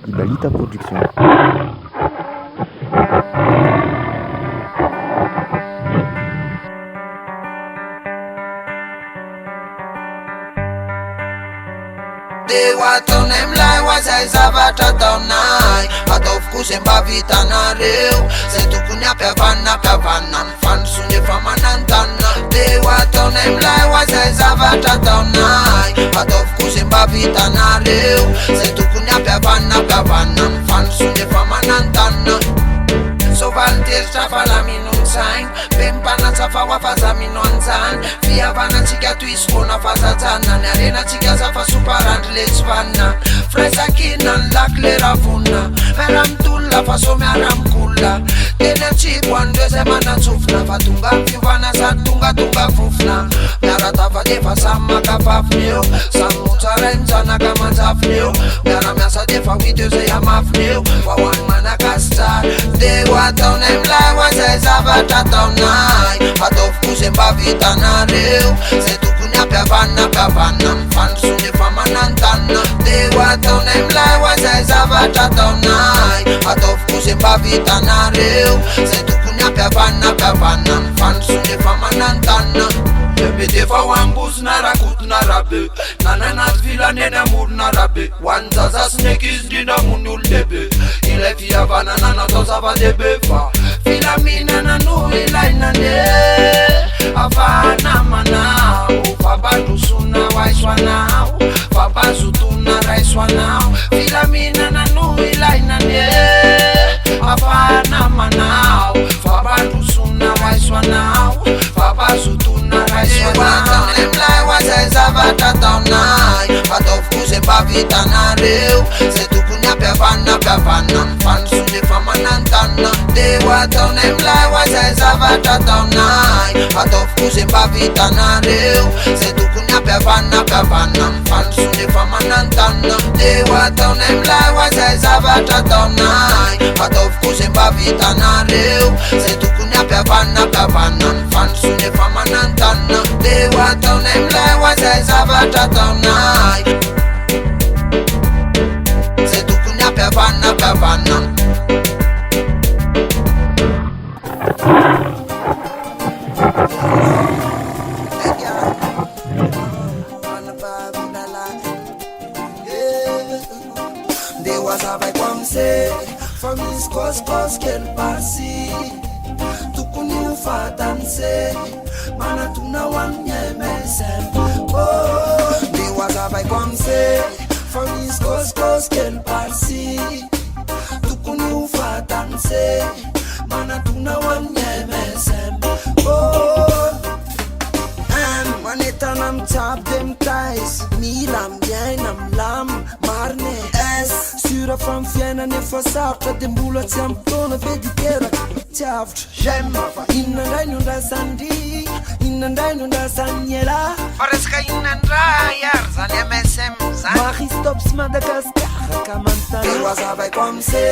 Ibalita Production. Watu nemlai wazai zavatra taonay ataovoko zay mba vitanareo zay tokony ampiavana mifandosony efa manantanina de watu nemlai wazai zavatra taonay ataovoko zay mba vitanareo zay tokony ampiavana mifandosony efa manantanina sovaliteritra falaminonsainy be mpanatsafa ho afazamino anjany fihavanatsika toy izy fona fazajana ny arenatsika zafa soparandry le tsy vanina fraisakina ny laky le ravonna miara-mitolona fa so miara-mikolona teny antsibo andreo zay manatsofina fa tonga mifiovana sady tonga fofona miara-tafa defa samy makafafiny eo samy motsaray mijanaka manjafiny eo miara-miasa defa hoity eo zay amafiny eo fa hoany manakasy tsara de ho ataonay milay hoazay zavatra taonay ataovoko zay mba vitanareo zay tokony ampiavana mifandosony efa manantanina de ho ataonay milay hoazay zavatra taonay ataovoko zay mba vitanareo zay tokony ampiavana mifandosony efa manantanina be defa hoambosina rakotona rabe nananazy vilaneny amorona rabe hoanjaza sineky izy ndrindra mony olo lehibe ilay fihavanana natao zava-dehibe fa filaminana no ilainane afahana manao fampandrosona hoaisoanao fampazotona raisoanao filaminana no ilainane afahana manao fampandrosona hoaisoanao fampazotona raisoanao nemlay hoazay zavatra taonay ataovoko zay mba vitanareo zay tokony ampiavana mifandosony efa manantanina de ho ataonay milay hoazay zavatra taonay ataovoko zay mba vitanareo zay tokony ampiavana mifandosony efa manantanina de ho ataonay milay hoazay zavatra taonay ataovoko zay mba vitanareo zay tokony ampiavana mifandosony efa manantanina de ho ataonay milay hoazay zavatra taonay zay tokony ampiavana Dewa zavay kwamse fa misy kosikosy kely pasy tokony ho fatanse manatona ho amin'ny MSM dewa zavay kwamse fa misy kosikosy kely pasy tokony ho fatanse manatona ho amin'ny MSM manetana mitsabo de mitaizy mila miaina milamy marine s sura fa mifiainana efa sarotra de mbola tsy ampitona vediteraka tsy avitra j'aime fa inona ndray no ndrasandry inona ndray no ndrasan'ny ela fa resaka inona ndray ary zany MSM zany maristops Madagascar ka mantana de hoazavaiko amse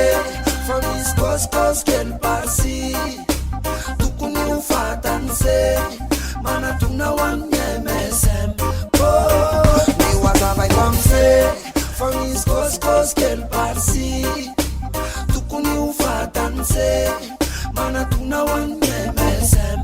fa misy kosikosy kely parsy tokony ho fatanse manatona ho amin'ny MSM de hoazavaiko amse fa misy kosikosy kely parsy tokony ho fatanse manatona ho amin'ny MSM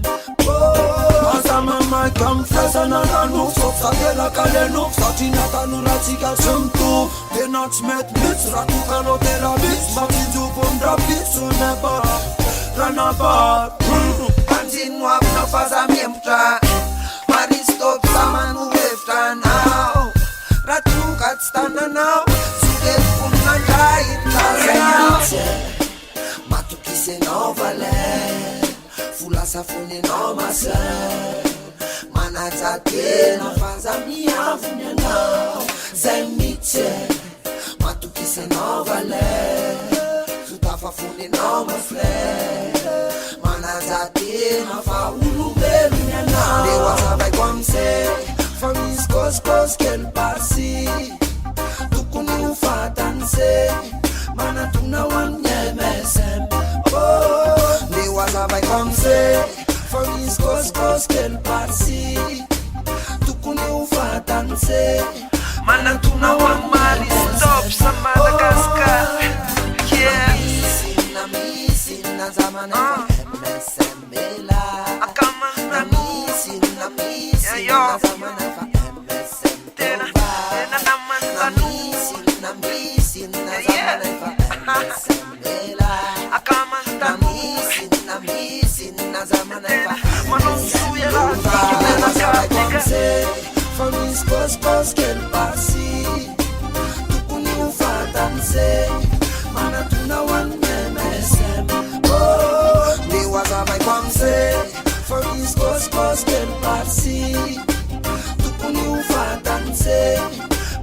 azamamaika mifesana nanofo sopsatelaka le nofo satria natanoratsika tsy mitovy tena tsy mety mitsy raha tokanao terabisy mafinjovondrabiso neba ranaba anjino avina fazamiemotra maristopy samano hevitranao raha toka tsy tananao soketykoninandray itanao matokisenao valay folasafonenao masa manajatena fazamiavony anao zay mitsy matokisenao valay sotafafonenao maflay manajatena fa olombelony anao de hoazavaiko amse fa misy kosikosy kely parsy tokony ho fatanse manatona ho amin'ny MSM de hoazavaiko amse fa misy kosikosy kely parsy tokony ho fatanse manatona ho amin'ny Maristops Madagascar From East Coast, Coast, can passi. Tukuni ufatanse, mana tuna one MSM. Oh, me was a my kwamse. From East Coast, Coast, can passi. Tukuni ufatanse,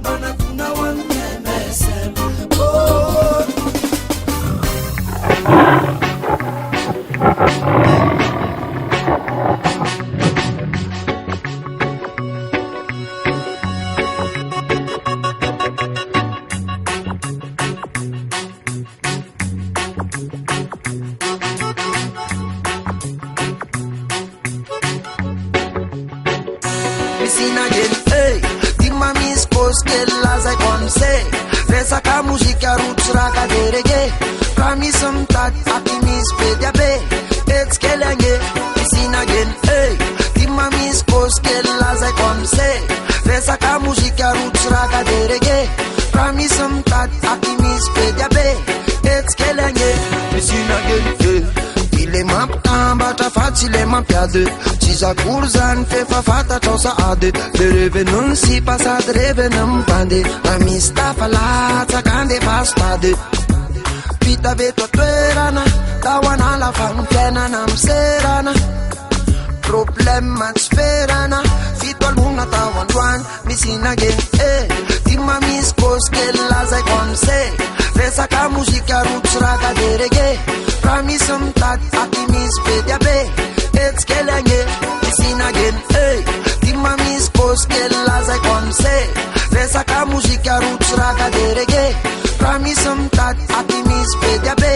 mana tuna one MSM. Oh. Saka muzika roots raka derege Pramisam tat atimis pediabe It's kelenge Isin again hey Tima mis kos kella zai komse Saka muzika roots raka derege Pramisam tat atimis pediabe It's kelenge Isin again hey Ile map tamba tafat ile map yade Ciza kurzan fe fafata chosa ade Le revenun si pasad revenum pande La mista falata kande pastade Pita veto toerana Tawana la fanfena namserana Problema sferana Fito alguna tawan duan Misin again eh Tima mis kos kella zai komse Saka muzika roots raka derege Pramisam tat atimis pediabe It's kelenge Isin again hey Tima mis kos kella zai komse Saka muzika roots raka derege Pramisam tat atimis pediabe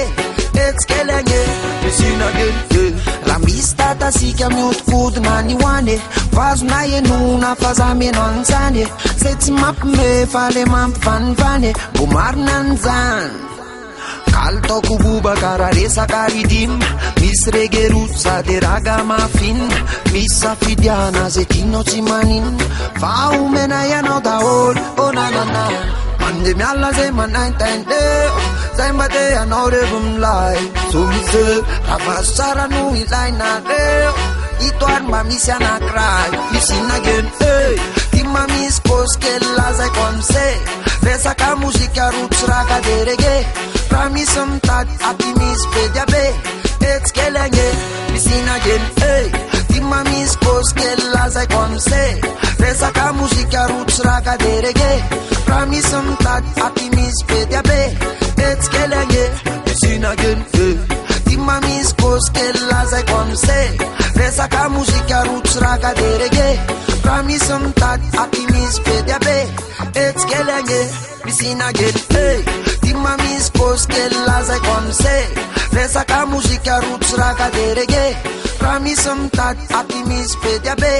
It's kelenge Isin again hey La mista ta sika miut kud mani wane Vazu na yenuna faza menonzane Seti map me fale map van vane Bumar nanzan Kalto kububa kararesa karidim Mis regeruza de raga mafin Mis afidiana zetino cimanin Vau mena yano da ol Oh na na na Mande mi alla ze manaintende Zai mbate ya nore vumlai Sumise Rafasara nu ilai na reo Ito arma misia na cry Isin again hey Tima mis kos kella zai komse Saka muzika roots raka derege Pramisam tat atimis pediabe It's kelenge Isin again hey Tima mis kos kella zai komse Saka muzika roots raka derege Pramisam tat atimis pediabe It's kelenge Isin again hey Tima mis kos kella zai komse Saka muzika roots raka derege Pramisam tat atimis pediabe It's kelenge Isin again hey Tima mis kos kella zai komse Saka muzika roots raka derege Pramisam tat atimis pediabe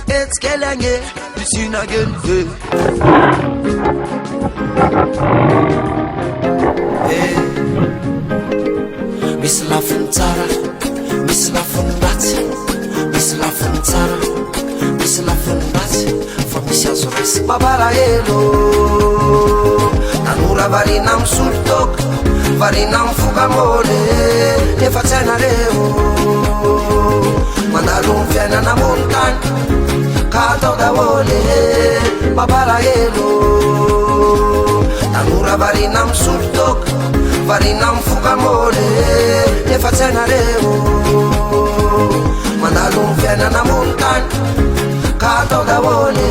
It's kelenge Isin again hey Hey Miss Lafun Tara Miss Lafun Bati Miss Lafun Tara Miss Lafun Bati From Miss Yazoris Babara Elo Tanura varinam sultok Varinam fugamole Nefa tena leo Mandalum fiena na montan Kato da vole Babara Elo Tanura varinam sultok Varinam fugamole Nefa tena leo Mandalum fiena na montan Kato da vole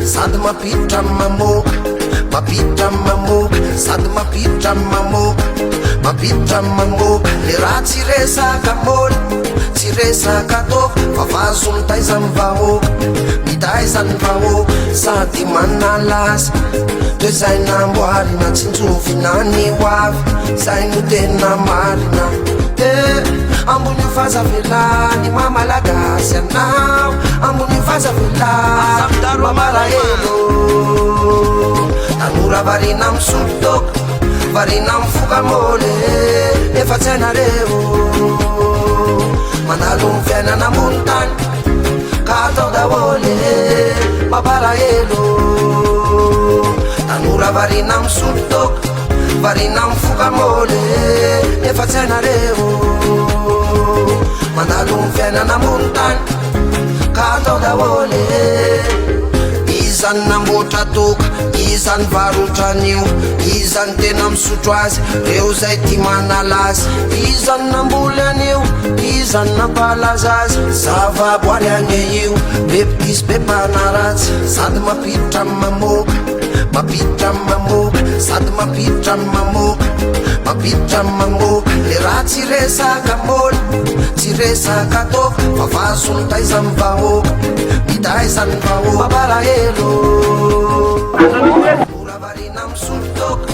Sad mapitra mamok Mapitra mamok Sad mapitra mamok Mapitra mamok Le raha tsy resaka moly Tsy resaka toko Fa vazony taizany vahoaka Mitaizany vahoaka Sady manalaza Toy zay namboarina Tsinjovina ny hoavy Zay no tena marina Ambony fazavelany mamalagasy anao Ambony fazavelany mamalahelo Tanora varina misolotoka Varina mifokamole Efa tsy hainareo Mandalo ny fiainana ambony tany Ka atao daholo mampalahelo Tanora varina misolotoka varina mifoka mole nefa tsy hainareo mandalo ny fiainana ambony tany ka atao daholo izany namboatra toka izany varotran'io izany tena misotro azy reo zay ty manalazy izany namboly an'io izany nampalaza azy zavaboary ane io be pitisy be mpanaratsy sady mampiditra amy mamoka mampiditra amy mamoka sady mampiditra amy mamoka mampiditra amy mamoka le raha tsy resaka moly tsy resaka toka fa vazony taiza amy vahoaka mitaizany vahoaka mampalahelo ora varina misotro toka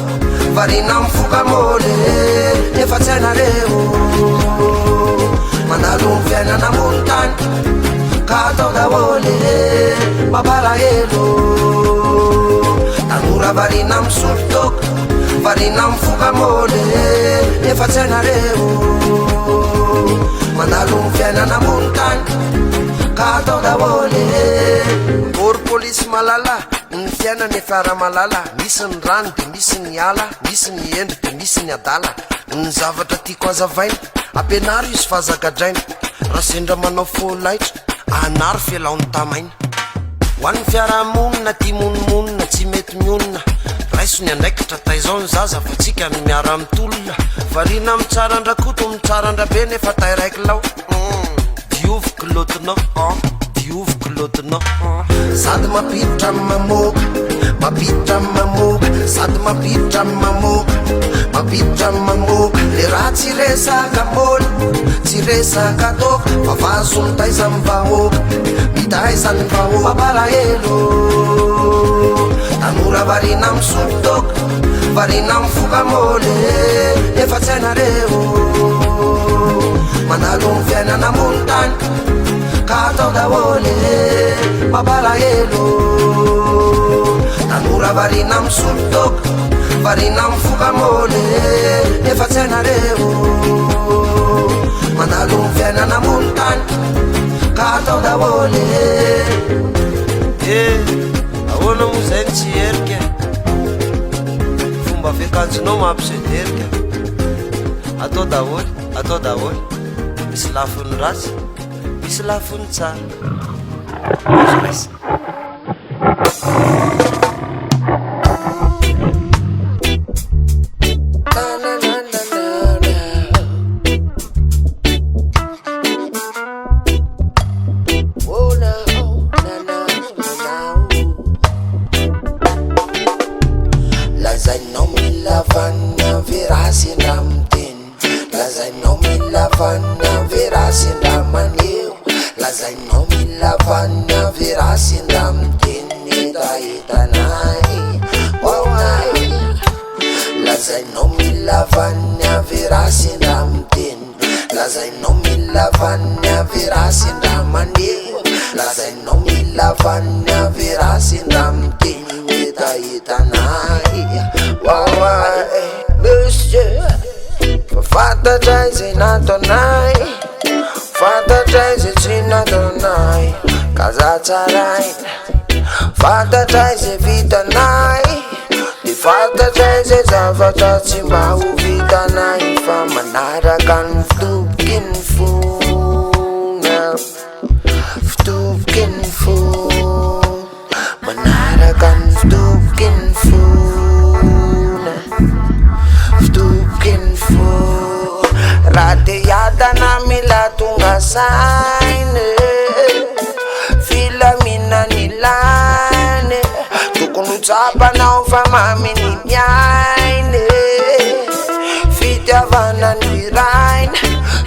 varina mifoka mole nefa tsy hainareo mandalo ny fiainana ambony tany ka atao daholo mampalahelo tanora varina misotro toka varina mifoka mole nefa tsy hainareo mandalo ny fiainana ambony tany ka atao daholo ory polisy malala ny fiainana efa ara-malala misy ny rano de misy ny ala misy ny endry de misy ny adala ny zavatra tiako azavaina ampianaro izy fahazagadraina raha sendra manao folaitra anaro fialaon'ny tamaina ho an'ny fiarahamonina ty monomonina tsy mety mionina raiso ny andraikitra taizao ny zaza fa tsika ny miara mitolona varina mitsara andrakoto mitsara andrabe nefa tay raiky lao dioviko lotinao dioviko lotinao sady mampiditra amy mamoka mampiditra amy mamoka sady mampiditra amy mamoka mampiditra amy mamoka le raha tsy resaka moly tsy resaka toka fa vazony taiza amy vahoaka mitaizany vahoaka mampalahelo tanora varina misotro toka varina mifoka mole nefa tsy hainareo mandalo ny fiainana ambony tany ka atao daholo mampalahelo tanora varina misotro toka varina mifoka mole nefa tsy hainareo mandalo ny fiainana ambony tany ka atao daholo ahoana moa zay ny tsy herika fomba fiakanjonao mampiseterika atao daholo misy lafiny ratsy misy lafiny tsara raisy lazainao milavana verasindra miteny lazainao milavana verasindra maneo lazainao milavana verasindra miteny etaetanay waonay lazainao milavana verasindra miteny lazainao milavana verasindra maneo lazainao milavana verasindra miteny etaetanay waonay monsieur fantatray zay nataonay fantatray zay tsy nataonay kazatsaraina fantatray zay vitanay de fantatray zay zavatra tsy mba ho vitanay fa manaraka ny fitoboky ny fona fitoboky ny fona manaraka ny fitoboky ny fona fitoboky ny fona raha te hiadana mila tonga sainy filaminany ilany tokony ho tsapanao fa maminy miainy fitiavana ny iraina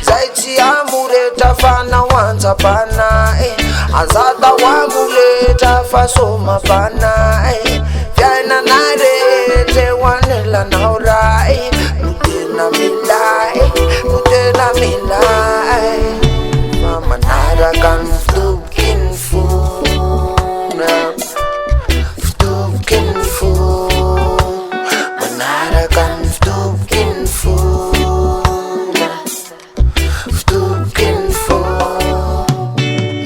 zay tsy amoretra fanao antsapanae azata ho amoretra fa somapanae fiainanay rehetra ho anelanao ray no tena milay no tena milay fa manaraka ny fitoboky ny fona fitoboky ny fona manaraka ny fitoboky ny fona fitoboky ny fona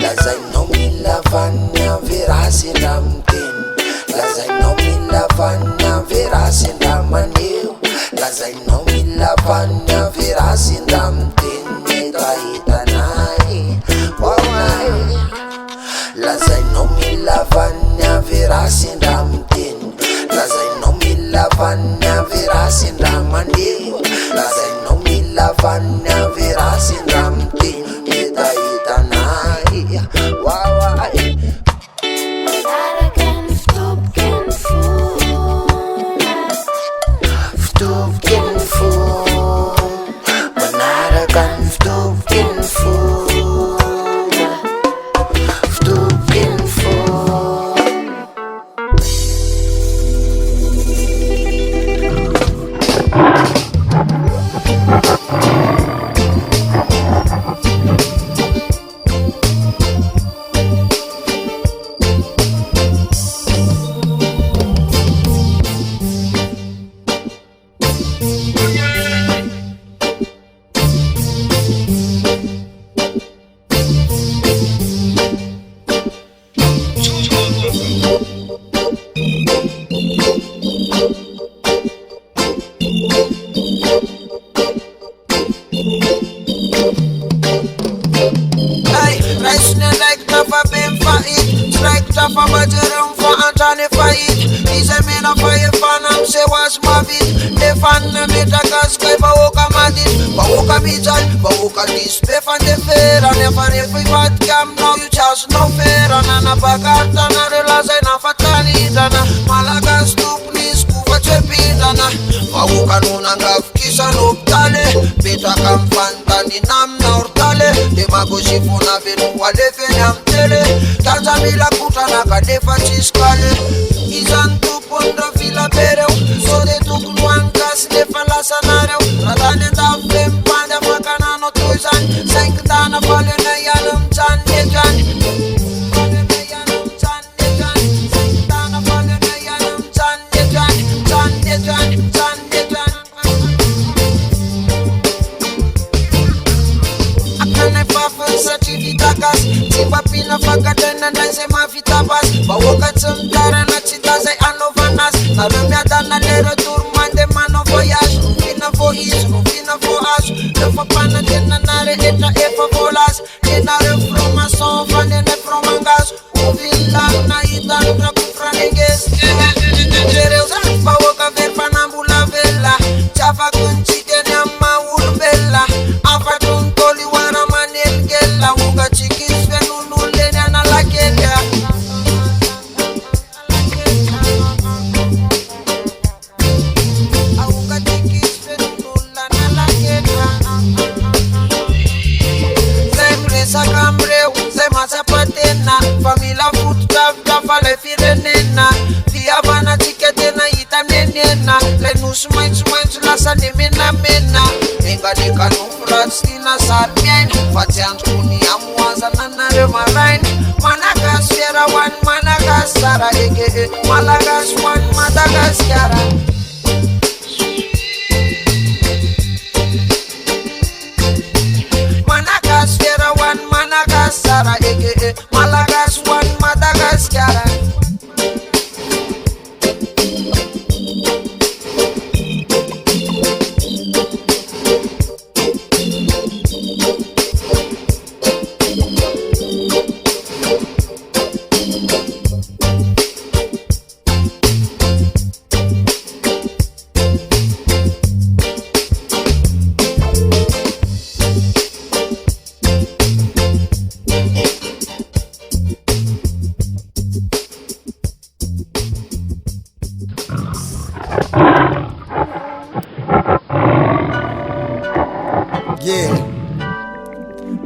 lazainao milavana verasindra miteny lazainao milavana verasindra maneo lazainao mila vania verasin-dra miteny eto ahitanay waay lazainao mila vania verasin-dra miteny lazainao mila vania verasin-dra mandeha lazainao mila vania verasin-dra miteny eto ahitanay waay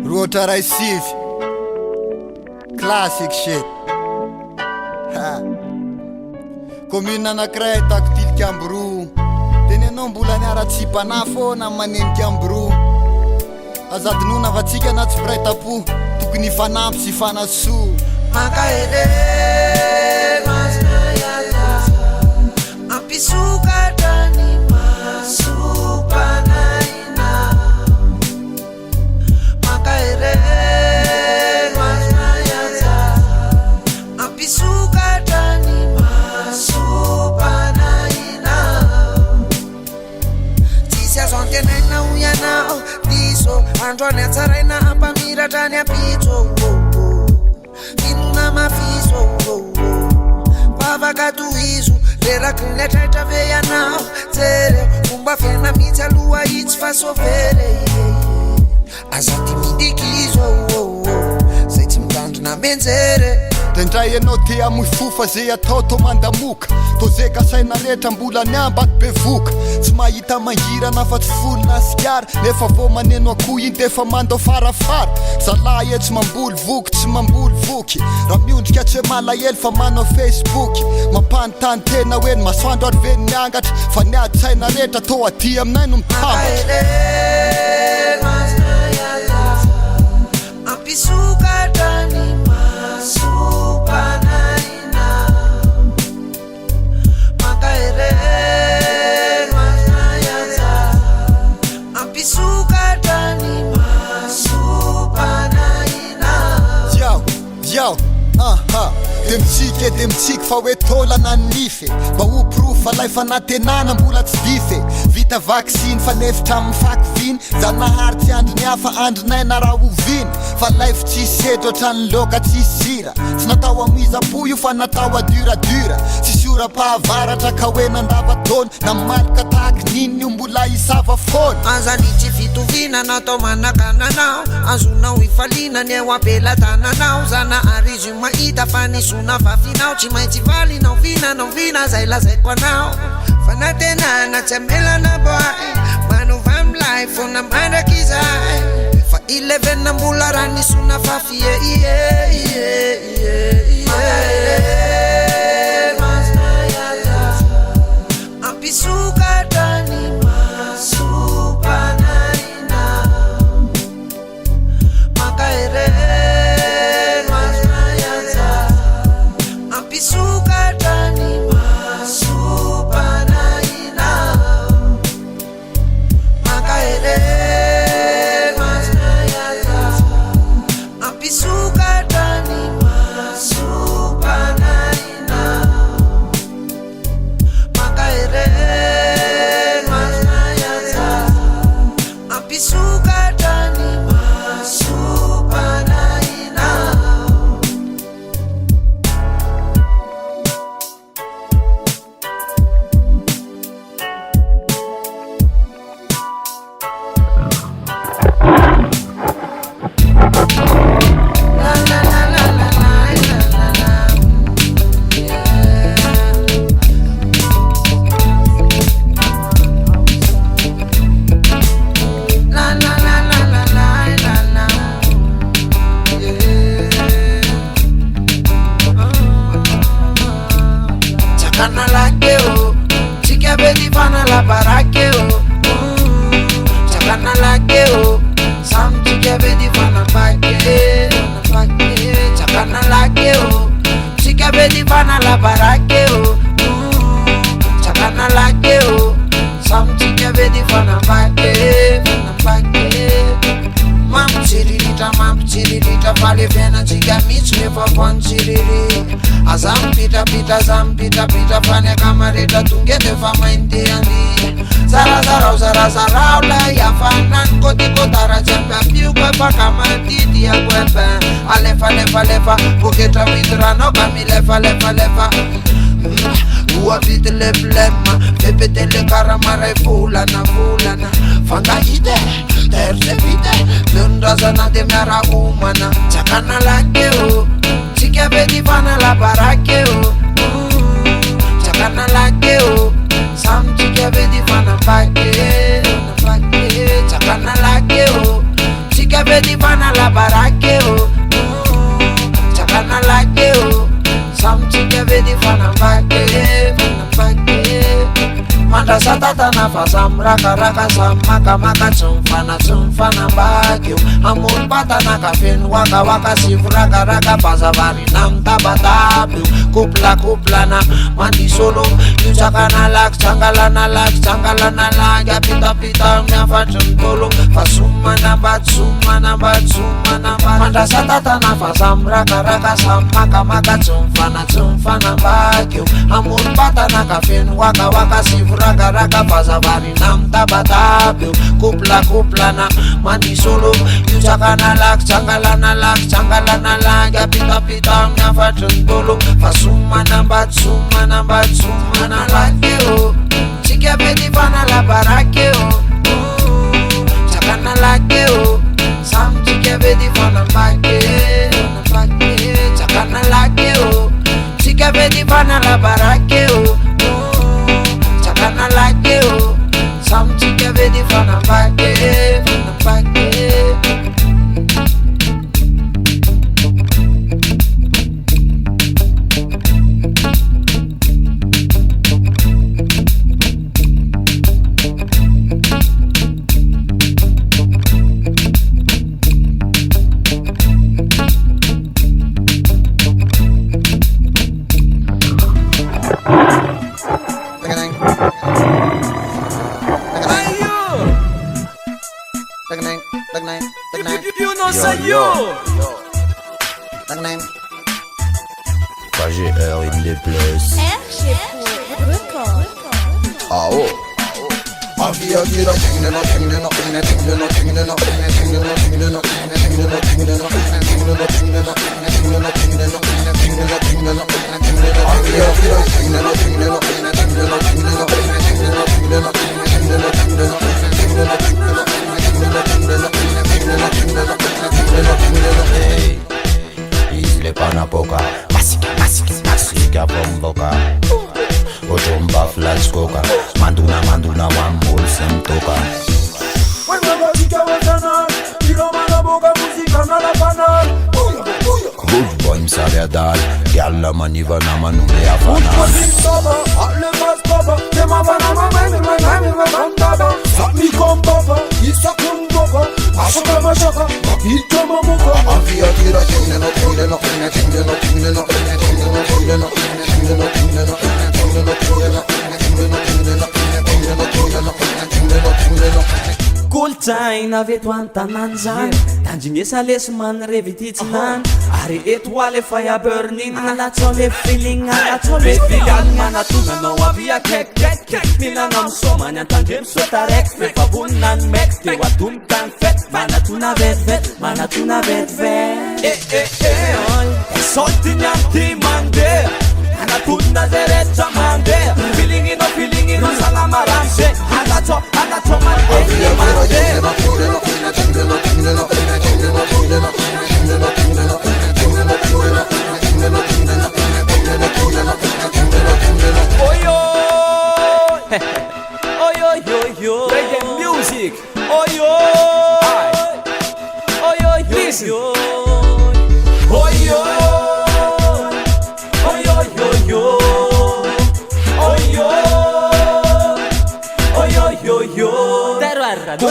Rotary Sivy, classic shit. Commune anankiray tako tilikambo roa. Tenenao mbola niara-tsy mpana foana manenikambo roa. Azadinona avatsika na tsy firaitam-po, tokony fanampy sy fanasoa. Makaele masnayata ampisukata ni masupanaina. Makaele masnayata ampisukata ni masupanaina. androany atsaraina ampamiratany apitso inona mafiso pavakatoizo reraky ny letraitra ve ianao jere fomba fiaina mihitsy aloha itsy fa sovere azaty midikizo zay tsy mitandrina menjere dendray anao te amoifofa zay atao to mandamoka to zay kasaina rehetra mbola niamba be voka tsy mahita mangirana fa tsy folona asikara nefa vo maneno akoho iny defa mandao farafara zalahy tsy mamboly voky tsy mamboly voky raha miondrika tsy hoe malahelo fa manao facebook mampanontany tena hoe ny masoandro ary ve niangatra fa niady-tsaina rehetra to aty aminay no mitambatra ampisokatany masupanaina makaireno aznayaza ampisokatany masupanaina Yo, de mitsika fa hoe tolana ny nify mba ho proof alay fanatenana mbola tsy dify vita vaksiny fa nefitra amin'ny fakiviny zanahary tsy andro ny hafa andronaina raha oviny fa laify tsisy eto ohatrany loka tsisy sira tsy natao amiza-po io fa natao aduradura tsisy ora-pahavaratra ka hoe nandava-taona na malika tahaky niny io mbola isava foana azany tsy fitovina natao manakananao azonao ifalina ny eo ampelatananao zana ary izy io mahita fa nisona vafinao tsy maintsy valinao vina zay lazaiko anao fa natenana tsy amelana boay manova milay fona mandraky zay fa 11 mbola raha nisona fafie ampisokatany masupanaina makaireno aznayaza ampisokatany masupanaina makaireno aznayaza ampisokatany masupanaina makaireno aznayaza ampisokatany masupanaina zampita fanya kamareta tungete famaintiani zarazarau la yafanan kotikotara jampa piukwepa kamatiti ya kwepe alefa buketa witrano kamilefa uwapitele plema pepetele karamare fulana fangaite tersepite lundazana demera umana chakana lakeo chikabedifana la barakeo chakana lakeo sam chikabedifana pake chakana lakeo chikabedifana la barakeo chakana lakeo sam chikabedifana pake manda satata nafasam raka samaka tsumfana bagyo amon patana kafen waka sivu raka pazavari nam tabatabyo kupla mandi solo yuchakana lak changalana lak yapita myafatun tolo fasumana bat manda satata nafasam raka samaka tsumfana bagyo amon patana kafen waka sivu raka pazavari nam tabatabyo kupla na mani solo io tsakanalaky tsangalanalaky apitapita amin'ny afatrany fa somanambady eo tsika be ty fanalabaraka eo tsakanalaky eo samy tsika be ty fanambake tsakanalaky eo tsika be ty fanalabaraka eo tsakanalaky eo samy tsika be ty fanambake KGR in les places. Ah oh. Aviatira tingna Isle panapoka, masika bomboka. Ojomba flash coca, manduna wambol sentoka. Good boy msare adal, yalla maniva na manume afana. Kolotsaina avy eto an-tanàna zany tandriniesa lesy manarevy ity tsy hany ary eto ale fahabernin alatsao le feeling alatsao le feeling manatonanao avy akaikikaiky minana misomany antandre misoata raiky rehefa vonina ny maiky teo atomboka ny fety manatona vetivety saotiny amty mandeha anatonina zay rehetra mandeha feelinginao salama ramse alatsao Reggae music. Listen.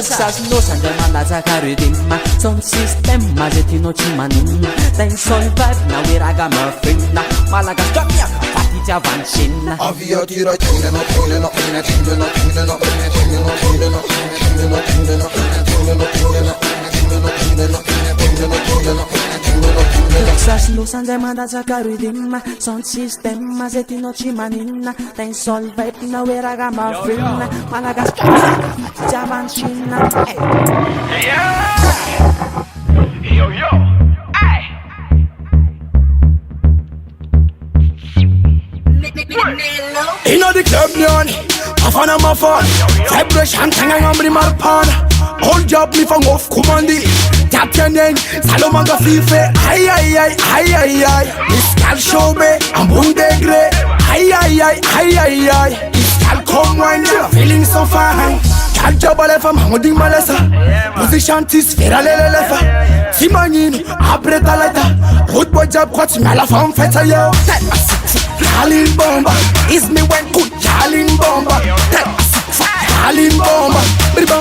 Sasno sandra mandatsaka rhythm sound system zay tianao tsy manina tany soul vibe na hoe raga mafina malagasy kamiaka fatitiavany senina aviatira sasno sandra mandatsaka rhythm sound system zay tianao tsy manina tany soul vibe na hoe raga mafina malagasy kamiaka fatitiavany senina Yo, ay. You know the club neon, afana my phone. Vibration tangang amri marpana. Hold job me from off commandi. Tap your name, Salomanga fife. Ay. Miscal show me, I'm bundegre. Ay. Miscal come wine, feeling so fine. Jabale fam holding malesa position tis feralele lefa Timanino apreta laita road boy job kwati mala fam feta yo Halin bomba is me when good Halin bomba Halin bomba briba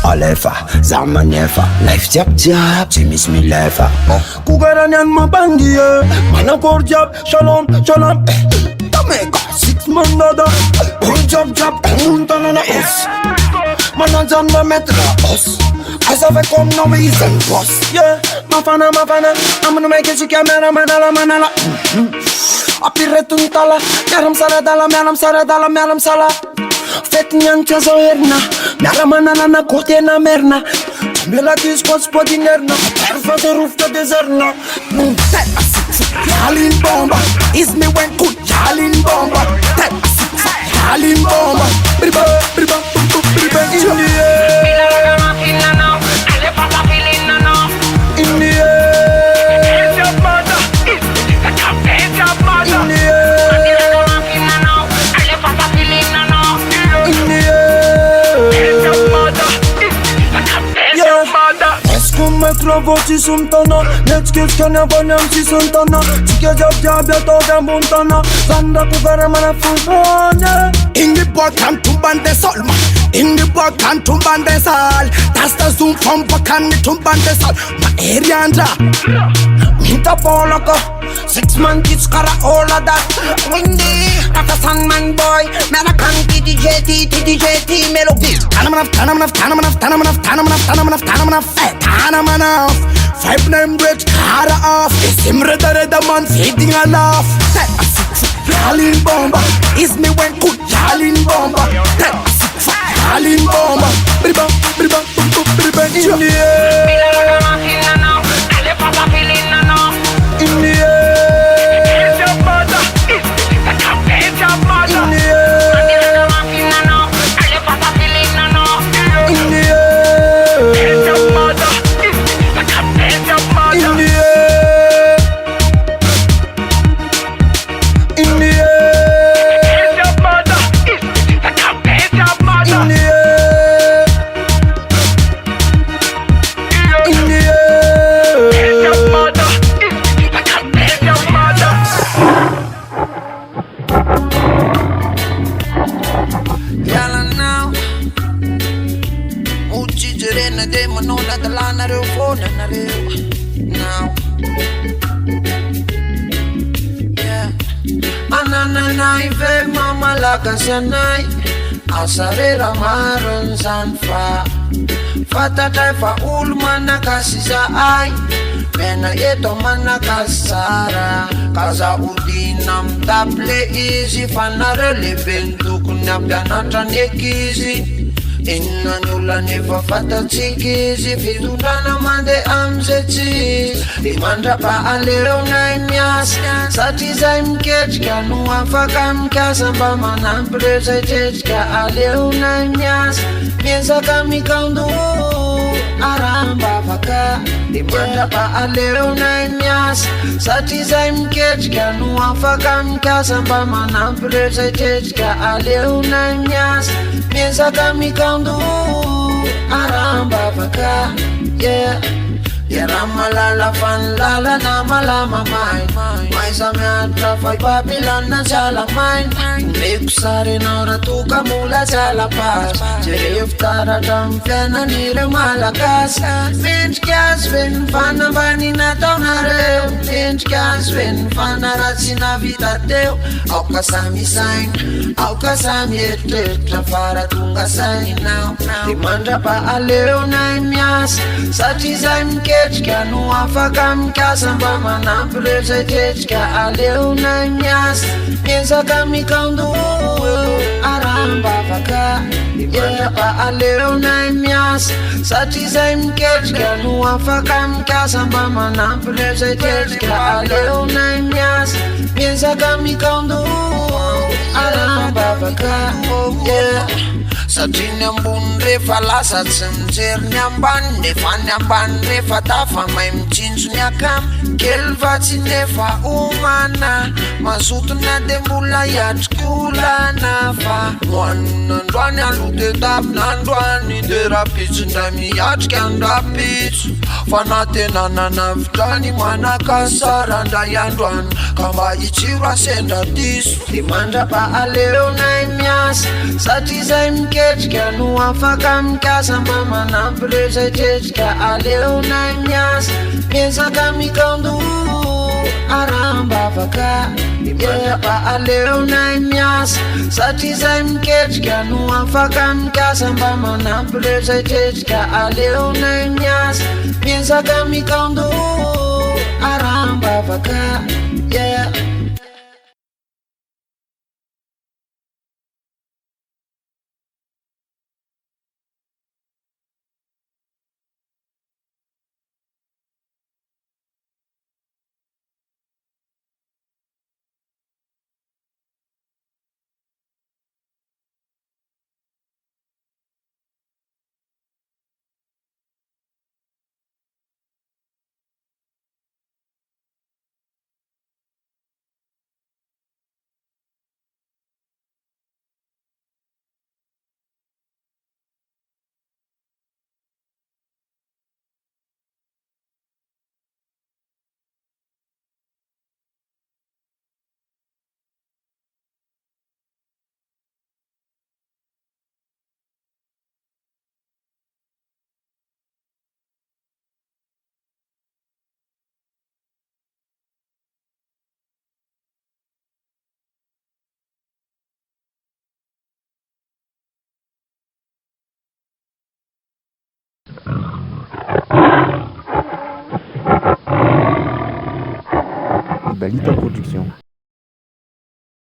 Alefa, zamanefa, life jab, Jimmy's me lefa. Kugaranian mabangi, manakor job, shalom, Jamaica. boss. Manager me mettre la hausse. I savais comme non mais ils aiment boss. Yeah, ma fana, I'm gonna make it, she can't manala. Apire tuntala, meram sala. Fet nyang tia zoerna, mera manala na kote na merna. Mela kis kos podinerna, perfa de roof de deserna. Yalin bomba, is me when good yalin bomba. Yalin bomba, briba, in the air. In the air. It's your mother, it's your mother. In the air. In the air. It's your mother, it's your mother. Come trovo ci sono, nećke skanja vonjam ci sontana. Čike djabja toga montana, zanda kugara mana fulhanya. Ingi bakan tumban de solma, ingi bakan tumban de sal. Tasta zoom from bakan ni tumban de sal. Ma eriandra, minta polaka. 6 months it's kara all of that. Windy, that's a sandman boy. Man I can't TDJT melody. Tanam 5 name bridge, cara off. Simre the man feeding a laugh. Yalin bomba, is me when good yalin bomba. Yalin bomba, briba, in the air. In the air. It's your mother, it's your mother. In the air. In the air. It's your mother, it's your mother. In the air. In the air. It's your mother, it's your mother. In the air. In the air. It's your mother. De manona de lana reu fona na reu now yeah anana ive mama la kasanai asarera maron sanfa fata taifa ulmana kasisa ai mena eto mana kasara kaza udinam taple easy fanare leventu kunyamdanatra nekizi Inna nulla ne fa fatatsiki si fidurana mande amzechi Imandra pa aleo na imyas Satiza imkechka nuwa faka mkasa Mba manampreza chechka aleo na imyas Mienza kamikandu aramba faka Imandra pa aleo na imyas Satiza imkechka nuwa faka mkasa Mba manampreza chechka aleo na imyas Mienza kamikandu aramba faka yeah Yaramalala fan lala na malama mine Mai samyatra fai Babylon na chala mine Mikusare nora tuka mula chala pas Jeriftara tamfena nire malakas Minchkas vin fana bani na taunareu Minchkas vin fana ratsina vita teu Au kasami sain, au kasami etetra fara tunga sain now Dimandra pa aleo na imyas Satiza imke Ketchka nuwa faka mkasa Mba manampreza ketchka aleo na imyas Mienza kamikandu aramba faka Yeah pa aleo na imyas Satiza imketchka nuwa faka mkasa Mba manampreza ketchka aleo na imyas Mienza kamikandu aramba faka Yeah Satria ny ambony rehefa lasa tsy mijery ny ambany Nefa ny ambany rehefa tafa mahay mitsinjo ny akamy Kely fa tsy nefa omana Mazotona de mbola hiatrikolana Fa nohanina androany aloha de tapina androany De rapitsindra miatrika andrapitso Fa na tena nanavitrany manakasara ndray androany Ka mba hitsiro asendra diso De mandrapa aleo na imiasa Satria zay miketrika no afaka mikasa Mba manampreza tretrika aleo na imiasa Miezaka mikandu aramba afaka Yeah pa aleo na imiasa miasa satria zay miketrika no afaka mikasa mba manampy reo zay tretrika aleonay miasa miezaka mikando arambavaka yeah. Balita Production.